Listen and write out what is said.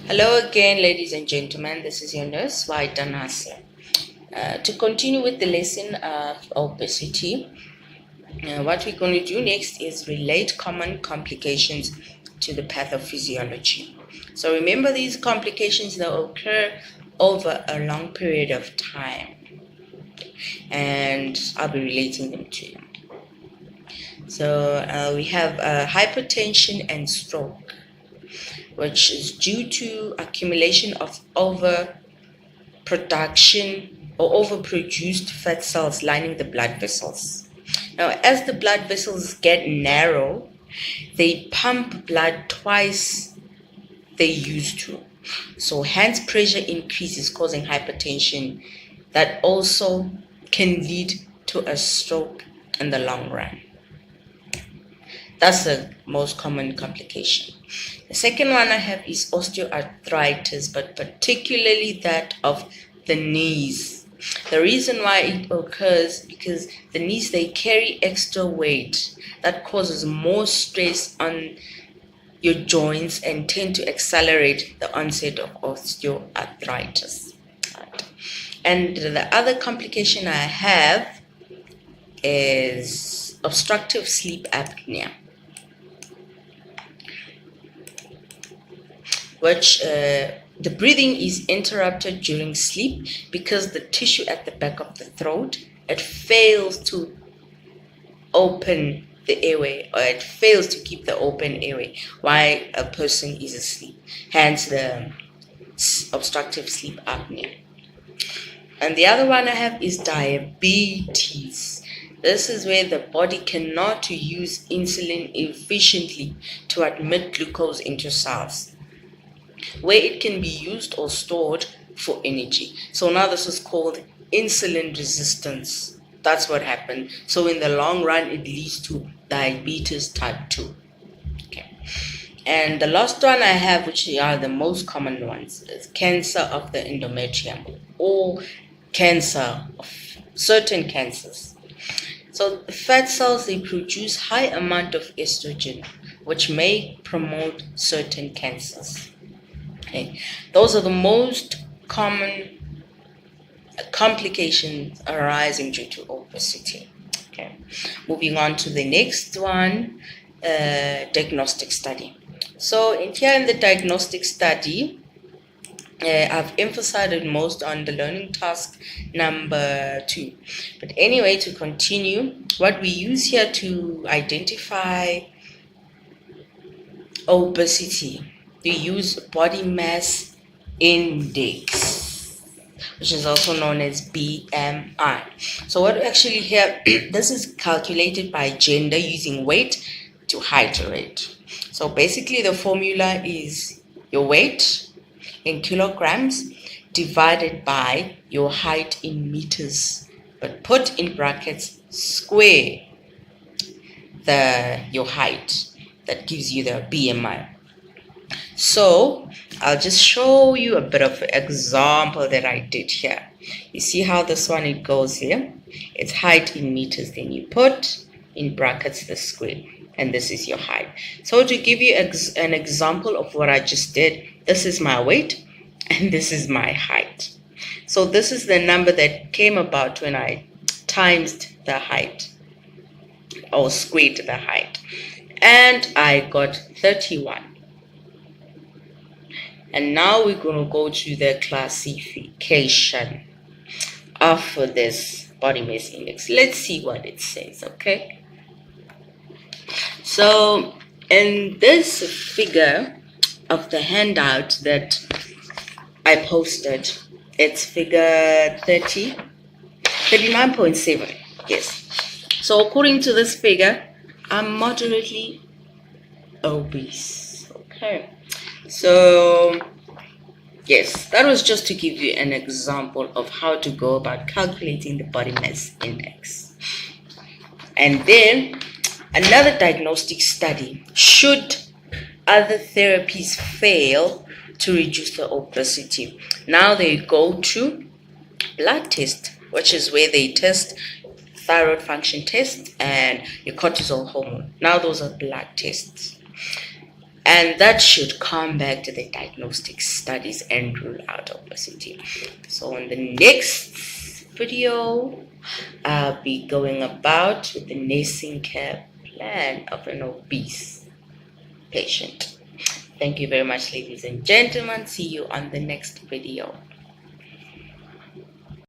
Hello again, ladies and gentlemen. This is your nurse, Vaita Nasir. To continue with the lesson of obesity, what we're going to do next is relate common complications to the pathophysiology. So remember, these complications that occur over a long period of time, and I'll be relating them to you. So we have hypertension and stroke, which is due to accumulation of overproduction or overproduced fat cells lining the blood vessels. Now, as the blood vessels get narrow, they pump blood twice they used to. So hence pressure increases, causing hypertension that also can lead to a stroke in the long run. That's the most common complication. The second one I have is osteoarthritis, but particularly that of the knees. The reason why it occurs because the knees, they carry extra weight that causes more stress on your joints and tend to accelerate the onset of osteoarthritis. And the other complication I have is obstructive sleep apnea, which the breathing is interrupted during sleep because the tissue at the back of the throat, it fails to open the airway, or it fails to keep the open airway while a person is asleep, hence the obstructive sleep apnea. And the other one I have is diabetes. This is where the body cannot use insulin efficiently to admit glucose into cells, where it can be used or stored for energy. So now this is called insulin resistance. That's what happened. So in the long run, it leads to diabetes type 2. Okay. And the last one I have, which are the most common ones, is cancer of the endometrium, or cancer of certain cancers. So fat cells, they produce high amount of estrogen, which may promote certain cancers. Okay. Those are the most common complications arising due to obesity. Okay. Moving on to the next one, diagnostic study. So here in the diagnostic study, I've emphasized most on the learning task number 2. But anyway, to continue, what we use here to identify obesity, we use body mass index, which is also known as BMI. So what actually here, this is calculated by gender using weight to height rate. So basically the formula is your weight in kilograms divided by your height in meters, but put in brackets square your height. That gives you the BMI. So I'll just show you a bit of an example that I did here. You see how this one, it goes here. It's height in meters, then you put in brackets the square, and this is your height. So to give you an example of what I just did, this is my weight and this is my height. So this is the number that came about when I times the height or squared the height, and I got 31. And now we're going to go to the classification of this body mass index. Let's see what it says, okay? So in this figure of the handout that I posted, it's figure 39.7. Yes. So according to this figure, I'm moderately obese. Okay. So yes, that was just to give you an example of how to go about calculating the body mass index. And then another diagnostic study: should other therapies fail to reduce the obesity? Now they go to blood test, which is where they test thyroid function test and your cortisol hormone. Now those are blood tests. And that should come back to the diagnostic studies and rule out obesity. So in the next video, I'll be going about with the nursing care plan of an obese patient. Thank you very much, ladies and gentlemen. See you on the next video.